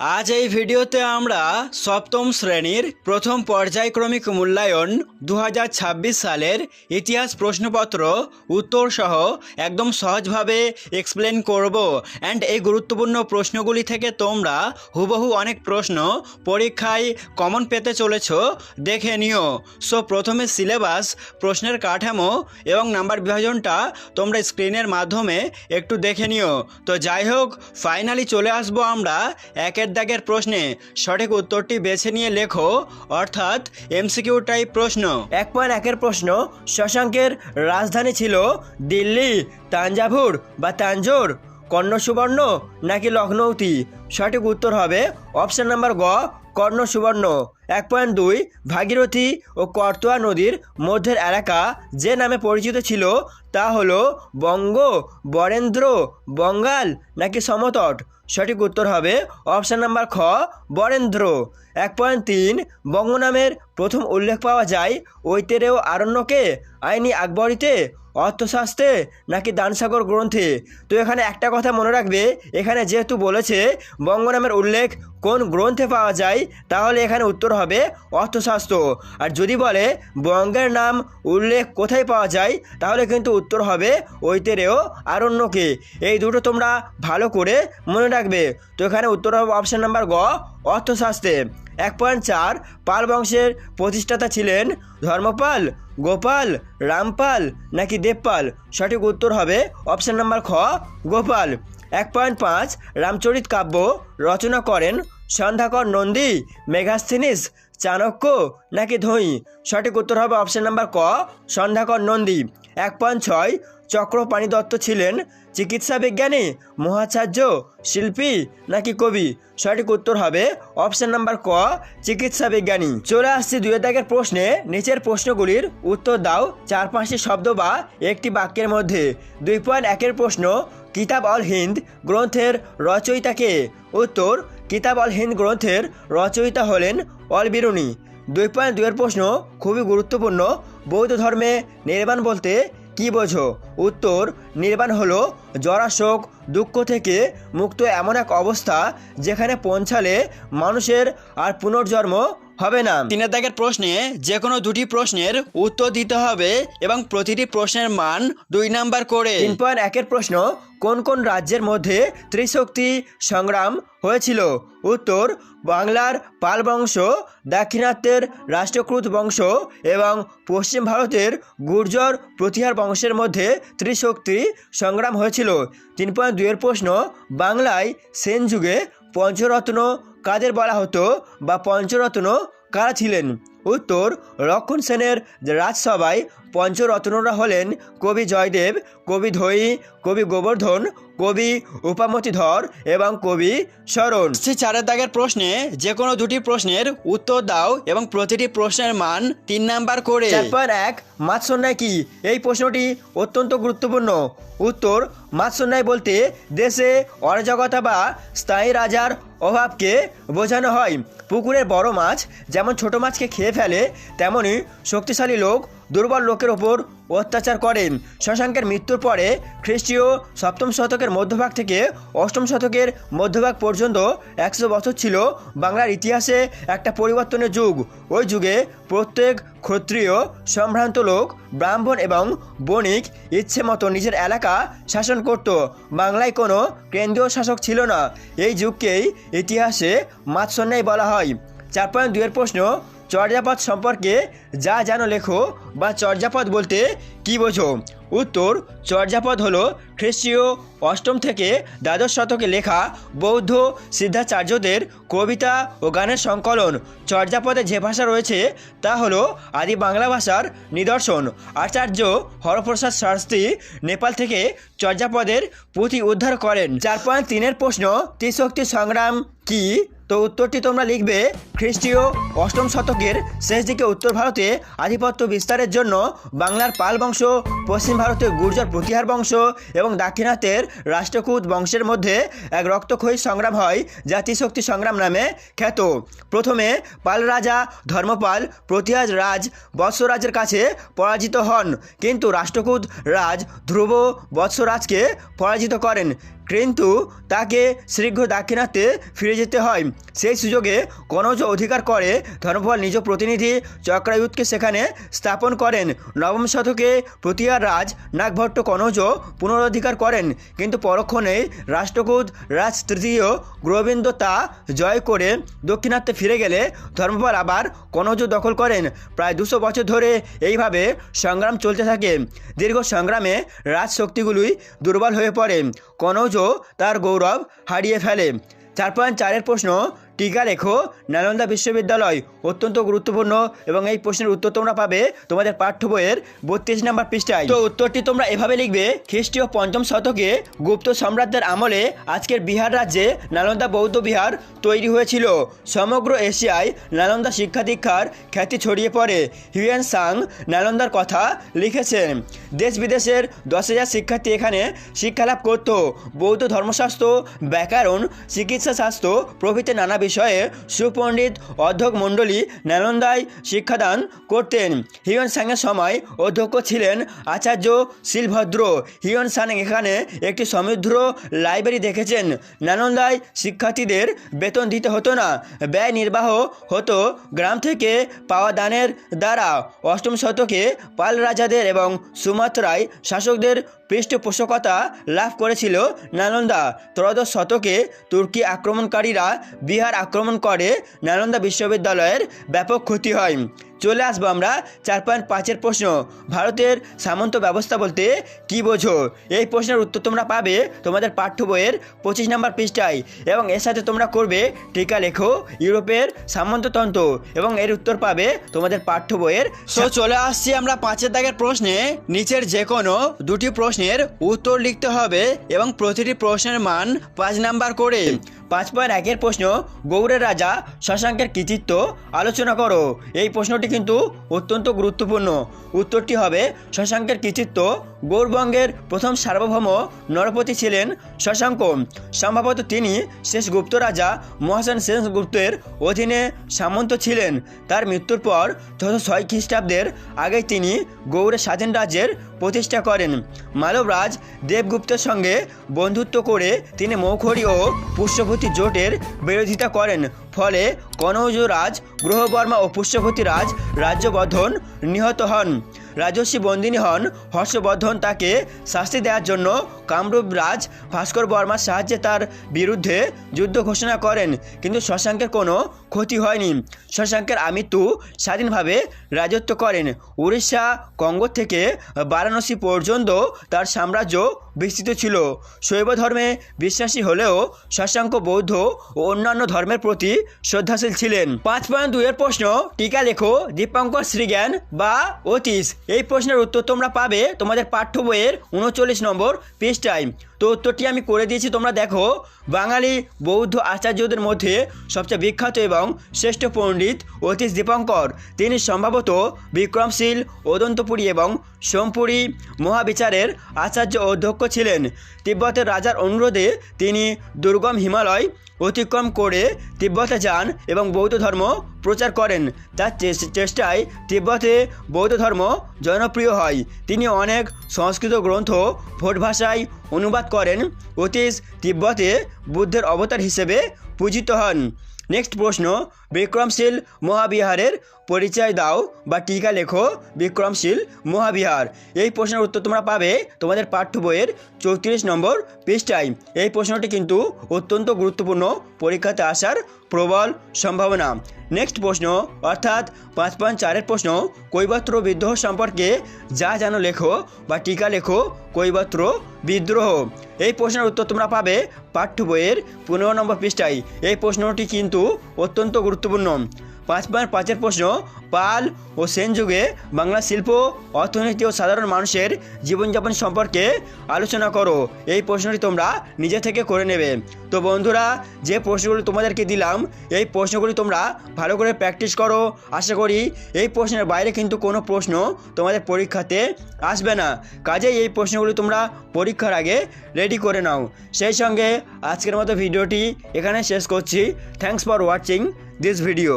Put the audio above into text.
আজ এই ভিডিওতে আমরা সপ্তম শ্রেণীর প্রথম পর্যায়ক্রমিক মূল্যায়ন 2026 সালের ইতিহাস প্রশ্নপত্র উত্তর সহ একদম সহজভাবে এক্সপ্লেন করব অ্যান্ড এই গুরুত্বপূর্ণ প্রশ্নগুলি থেকে তোমরা হুবহু অনেক প্রশ্ন পরীক্ষায় কমন পেতে চলেছ, দেখে নিও। সো প্রথমে সিলেবাস, প্রশ্নের কাঠামো এবং নাম্বার বিভাজনটা তোমরা স্ক্রিনের মাধ্যমে একটু দেখে নিও। তো যাই হোক, ফাইনালি চলে আসবো আমরা একের দাগের প্রশ্নে। সঠিক উত্তরটি বেছে নিয়ে লেখো, অর্থাৎ এমসিকিউ টাইপ প্রশ্ন। 1.1 প্রশ্ন, শশাঙ্কের রাজধানী ছিল দিল্লি, তাঞ্জাভুর বা তাঞ্জোর, কর্ণ সুবর্ণ নাকি লখনৌতি? সঠিক উত্তর হবে অপশন নাম্বার গ, কর্ণ সুবর্ণ। 1.2, ভাগীরথী ও করতোয়া নদীর মধ্যের এলাকা যে নামে পরিচিত ছিল তা হলো বঙ্গ, বরেন্দ্র, বঙ্গাল নাকি সমতট? সঠিক উত্তর হবে অপশন নাম্বার খ, বরেন্দ্র। 1.3, বঙ্গ নামের প্রথম উল্লেখ পাওয়া যায় ঐতেরেয় আরণ্যকে, আইনি আকবরীতে, অর্থশাস্ত্রে নাকি দানসাগর গ্রন্থে? তো এখানে একটা কথা মনে রাখবে, এখানে যেহেতু বলেছে বঙ্গ নামের উল্লেখ কোন গ্রন্থে পাওয়া যায়, তাহলে এখানে উত্তর হবে অর্থশাস্ত্র। আর যদি বলে বঙ্গের নাম উল্লেখ কোথায় পাওয়া যায়, তাহলে কিন্তু উত্তর হবে ঐতেরেয় আরণ্যকে। এই দুটো তোমরা ভালো করে মনে রাখবে। তো এখানে উত্তর হবে অপশন নাম্বার গ, অর্থশাস্ত্রে। 1.4, পাল বংশের প্রতিষ্ঠাতা ছিলেন ধর্মপাল, গোপাল, রামপাল নাকি দেবপাল? সঠিক উত্তর হবে অপশন নাম্বার খ, গোপাল। 1.5, রামচরিত কাব্য রচনা করেন সন্ধ্যাকর নন্দী, মেগাস্থিনিস, চাণক্য নাকি ধোঁই? সঠিক উত্তর হবে অপশন নাম্বার ক, সন্ধ্যাকর নন্দী। 1.6, চক্রপাণি দত্ত ছিলেন চিকিৎসা বিজ্ঞানী, মহাচার্য, শিল্পী নাকি কবি? সঠিক উত্তর হবে অপশন নাম্বার ক, চিকিৎসা বিজ্ঞানী। চলে আসছি 2 দাগের প্রশ্নে। নিচের প্রশ্নগুলির উত্তর দাও 4-5টি শব্দ বা একটি বাক্যের মধ্যে। 2.1 প্রশ্ন, কিতাব অল হিন্দ গ্রন্থের রচয়িতা কে? উত্তর, কিতাব অল হিন্দ গ্রন্থের রচয়িতা হলেন অল বিরুনি। 2.2 প্রশ্ন, খুবই গুরুত্বপূর্ণ, বৌদ্ধ ধর্মে নির্বাণ বলতে কি বোঝো? উত্তর, নির্বাণ হলো জরাশোক দুঃখ থেকে মুক্ত এমন এক অবস্থা যেখানে পৌঁছালে মানুষের আর পুনর্জন্ম হবে না। 3 দাগের প্রশ্নে যে কোনো 2টি প্রশ্নের উত্তর দিতে হবে এবং প্রতিটি প্রশ্নের মান 2 নাম্বার করে। 3.1 প্রশ্ন, কোন কোন রাজ্যের মধ্যে ত্রিশক্তি সংগ্রাম হয়েছিল? উত্তর, বাংলার পাল বংশ, দাক্ষিণাত্যের রাষ্ট্রকূট বংশ এবং পশ্চিম ভারতের গুর্জর প্রতিহার বংশের মধ্যে ত্রিশক্তি সংগ্রাম হয়েছিল। 3.2 প্রশ্ন, বাংলায় সেন যুগে পঞ্চরত্ন কাদের বলা হতো বা পঞ্চরত্ন কারা ছিলেন? উত্তর, লক্ষণ সেনের রাজসভায় পঞ্চরত্নরা হলেন কবি জয়দেব, কবি ধৈ, কবি গোবর্ধন, কবি উপামতিধর এবং কবি শরণ। 4 দাগের প্রশ্নে যে কোনো 2টি প্রশ্নের উত্তর দাও এবং প্রতিটি প্রশ্নের মান 3 নাম্বার করে। 4.1, মাৎসন্যায় কি? এই প্রশ্নটি অত্যন্ত গুরুত্বপূর্ণ। উত্তর, মাৎসন্যায় বলতে দেশে অরাজকতা বা স্থায়ী রাজার অভাবকে বোঝানো হয়। পুকুরের বড় মাছ যেমন ছোট মাছকে খেয়ে ফেলে, তেমনি শক্তিশালী লোক দুর্বল লোকের ওপর অত্যাচার করেন। শশাঙ্কের মৃত্যুর পরে খ্রিস্টীয় 7ম শতকের মধ্যভাগ থেকে 8ম শতকের মধ্যভাগ পর্যন্ত 100 বছর ছিল বাংলার ইতিহাসে একটা পরিবর্তনের যুগ। ওই যুগে প্রত্যেক ক্ষত্রিয়, সম্ভ্রান্ত লোক, ব্রাহ্মণ এবং বণিক ইচ্ছে মতো নিজের এলাকা শাসন করত। বাংলায় কোনো কেন্দ্রীয় শাসক ছিল না। এই যুগকেই ইতিহাসে মাৎসন্যায় বলা হয়। 4.2 প্রশ্ন, চর্যাপদ সম্পর্কে যা জানো লেখো বা চর্যাপদ বলতে কি বোঝো? উত্তর, চর্যাপদ হলো খ্রিস্টীয় 8ম থেকে দ্বাদশ শতকে লেখা বৌদ্ধ সিদ্ধাচার্যদের কবিতা ও গানের সংকলন। চর্যাপদে যে ভাষা রয়েছে তা হলো আদি বাংলা ভাষার নিদর্শন। আচার্য হরপ্রসাদ শাস্ত্রী নেপাল থেকে চর্যাপদের পুঁথি উদ্ধার করেন। 4.3 প্রশ্ন, ত্রিশক্তি সংগ্রাম কি? তো উত্তরটি তোমরা লিখবে, খ্রিস্টীয় 8ম শতকের শেষ দিকে উত্তর ভারতে আধিপত্য বিস্তারের জন্য বাংলার পাল বংশ, পশ্চিম ভারতের গুর্জর প্রতিহার বংশ এবং দাক্ষিণাত্যের রাষ্ট্রকূট বংশের মধ্যে এক রক্তক্ষয়ী সংগ্রাম হয়, যা ত্রিশক্তি সংগ্রাম নামে খ্যাত। প্রথমে পাল রাজা ধর্মপাল প্রতিহার রাজ বৎসরাজের কাছে পরাজিত হন, কিন্তু রাষ্ট্রকূট রাজ ধ্রুব বৎসরাজকে পরাজিত করেন। কিন্তু তাকে শীঘ্র দাক্ষিণাত্যে ফিরে যেতে হয়। সেই সুযোগে কনৌজ অধিকার করে ধর্মপাল নিজ প্রতিনিধি চক্রায়ুধকে সেখানে স্থাপন করেন। নবম শতকে প্রতিয়ার রাজ নাগভট্ট কনৌজ পুনরুদ্ধার করেন, কিন্তু পরক্ষণেই রাষ্ট্রকূট রাজ তৃতীয় গোবিন্দ তা জয় করে দক্ষিণাত্যে ফিরে গেলে ধর্মপাল আবার কনৌজ দখল করেন। প্রায় 200 বছর ধরে এইভাবে সংগ্রাম চলতে থাকে। দীর্ঘ সংগ্রামে রাজ শক্তিগুলোই দুর্বল হয়ে পড়ে, কনৌজ তার গৌরব হারিয়ে ফেলে। 4.4 প্রশ্ন, টিকা লেখো নালন্দা বিশ্ববিদ্যালয়। অত্যন্ত গুরুত্বপূর্ণ এবং এই প্রশ্নের উত্তর তোমরা পাবে তোমাদের পাঠ্য বইয়ের 32 নম্বর পৃষ্ঠায়। তো উত্তরটি তোমরা এভাবে লিখবে, খ্রিস্টীয় 5ম শতকে গুপ্ত সম্রাটদের আমলে আজকের বিহার রাজ্যে নালন্দা বৌদ্ধ বিহার তৈরি হয়েছিল। সমগ্র এশিয়ায় নালন্দা শিক্ষা দীক্ষার খ্যাতি ছড়িয়ে পড়ে। হিউয়েন সাং নালন্দার কথা লিখেছেন। দেশ বিদেশের 10,000 শিক্ষার্থী এখানে শিক্ষালাভ করত। বৌদ্ধ ধর্মশাস্ত্র, ব্যাকরণ, চিকিৎসা শাস্ত্র প্রভৃতি নানা বিষয়ে সুপণ্ডিত অধ্যক্ষ মণ্ডলী নালন্দায় শিক্ষাদান করতেন। হিউয়েন সাংয়ের সময় অধ্যক্ষ ছিলেন আচার্য শিলভদ্র। হিউয়েন সাং এখানে একটি সমৃদ্ধ লাইব্রেরি দেখেছেন। নালন্দায় শিক্ষার্থীদের বেতন দিতে হতো না, ব্যয় নির্বাহ হতো গ্রাম থেকে পাওয়া দানের দ্বারা। 8ম শতকে পাল রাজাদের এবং সুমাত্রায় শাসকদের পৃষ্ঠপোষকতা লাভ করেছিল নালন্দা। 13দশ শতকে তুর্কি আক্রমণকারীরা বিহার আক্রমণ করে নালন্দা বিশ্ববিদ্যালয়ের ব্যাপক ক্ষতি হয়। চলে আসবো আমরা 4.5 প্রশ্ন, ভারতের সামন্ত ব্যবস্থা বলতে কি বোঝো? এই প্রশ্নের উত্তর তোমরা পাবে তোমাদের পাঠ্য বইয়ের 25 নম্বর পৃষ্ঠায় এবং এর সাথে তোমরা করবে টিকা লেখো ইউরোপের সামন্ততন্ত্র এবং এর উত্তর পাবে তোমাদের পাঠ্য বইয়ের। তো চলে আসছি আমরা 5 দাগের প্রশ্নে। নিচের যে কোনো 2টি প্রশ্নের উত্তর লিখতে হবে এবং প্রতিটি প্রশ্নের মান 5 নাম্বার করে। 5.1 প্রশ্ন, গৌড়ের রাজা শশাঙ্কের কৃতিত্ব আলোচনা করো। এই প্রশ্নটি কিন্তু অত্যন্ত গুরুত্বপূর্ণ। উত্তরটি হবে শশাঙ্কের কৃতিত্ব। গৌড়বঙ্গের প্রথম সার্বভৌম নরপতি ছিলেন শশাঙ্ক। সম্ভবত তিনি শেষ গুপ্ত রাজা মহাসেন সেনগুপ্তের অধীনে সামন্ত ছিলেন। তার মৃত্যুর পর 606 খ্রিস্টাব্দের আগে তিনি গৌড়ের স্বাধীন রাজ্যের প্রতিষ্ঠা করেন। মালবরাজ দেবগুপ্তের সঙ্গে বন্ধুত্ব করে তিনি মৌখরী ও পুষ্যভূতি জোটের বিরোধিতা করেন। ফলে কনৌজ রাজ গ্রহবর্মা ও পুষ্যভূতি রাজ রাজ্যবর্ধন নিহত হন। রাজস্বী বন্দিনী হন। হর্ষবর্ধন তাকে শাস্তি দেওয়ার জন্য কামরূপ রাজ ভাস্কর বর্মার সাহায্যে তার বিরুদ্ধে যুদ্ধ ঘোষণা করেন, কিন্তু শশাঙ্কের কোনো ক্ষতি হয়নি। শশাঙ্কের আমৃত্যু স্বাধীনভাবে রাজত্ব করেন। উড়িষ্যা কঙ্গ থেকে বারাণসী পর্যন্ত তার সাম্রাজ্য বিস্তৃত ছিল। শৈব ধর্মে বিশ্বাসী হলেও শশাঙ্ক বৌদ্ধ ও অন্যান্য ধর্মের প্রতি শ্রদ্ধাশীল ছিলেন। 5.2 প্রশ্ন, টিকা লেখো দীপঙ্কর শ্রীজ্ঞান বা অতীশ। এই প্রশ্নের উত্তর তোমরা পাবে তোমাদের পাঠ্য বইয়ের 39 নম্বর পৃষ্ঠায়। তো উত্তরটি আমি করে দিয়েছি, তোমরা দেখো। বাঙালি বৌদ্ধ আচার্যদের মধ্যে সবচেয়ে বিখ্যাত এবং শ্রেষ্ঠ পণ্ডিত অতীশ দীপঙ্কর। তিনি সম্ভবত বিক্রমশীল, অদন্তপুরী এবং সোমপুরী মহাবিচারের আচার্য অধ্যক্ষ ছিলেন। তিব্বতের রাজার অনুরোধে তিনি দুর্গম হিমালয় অতিক্রম করে তিব্বতে যান এবং বৌদ্ধ ধর্ম প্রচার করেন। তার চেষ্টায় তিব্বতে বৌদ্ধ ধর্ম জনপ্রিয় হয়। তিনি অনেক সংস্কৃত গ্রন্থ ভোট ভাষায় অনুবাদ করেন। অতীশ তিব্বতে বুদ্ধের অবতার হিসেবে পূজিত হন। নেক্সট প্রশ্ন, বিক্রমশীল মহাবিহারের পরিচয় দাও বা টিকা লেখো বিক্রমশীল মহাবিহার। এই প্রশ্নের উত্তর তোমরা পাবে তোমাদের পাঠ্য বইয়ের 34 নম্বর পৃষ্ঠায়। এই প্রশ্নটি কিন্তু অত্যন্ত গুরুত্বপূর্ণ, পরীক্ষাতে আসার প্রবল সম্ভাবনা। নেক্সট প্রশ্ন অর্থাৎ 5.4 প্রশ্ন, কৈবর্ত বিদ্রোহ সম্পর্কে যা জানো লেখো বা টিকা লেখো কৈবর্ত বিদ্রোহ। এই প্রশ্নের উত্তর তোমরা পাবে পাঠ্য বইয়ের 15 নম্বর পৃষ্ঠায়। এই প্রশ্নটি কিন্তু অত্যন্ত গুরুত্বপূর্ণ। 5.5 প্রশ্ন, পাল ও সেন যুগে বাংলা শিল্প, অর্থনীতি ও সাধারণ মানুষের জীবনযাপন সম্পর্কে আলোচনা করো। এই প্রশ্নটি তোমরা নিজে থেকে করে নেবে। তো বন্ধুরা, যে প্রশ্নগুলি তোমাদেরকে দিলাম এই প্রশ্নগুলি তোমরা ভালো করে প্র্যাকটিস করো। আশা করি এই প্রশ্নের বাইরে কিন্তু কোনো প্রশ্ন তোমাদের পরীক্ষাতে আসবে না। কাজেই এই প্রশ্নগুলি তোমরা পরীক্ষার আগে রেডি করে নাও। সেই সঙ্গে আজকের মতো ভিডিওটি এখানে শেষ করছি। Thanks for watching this video.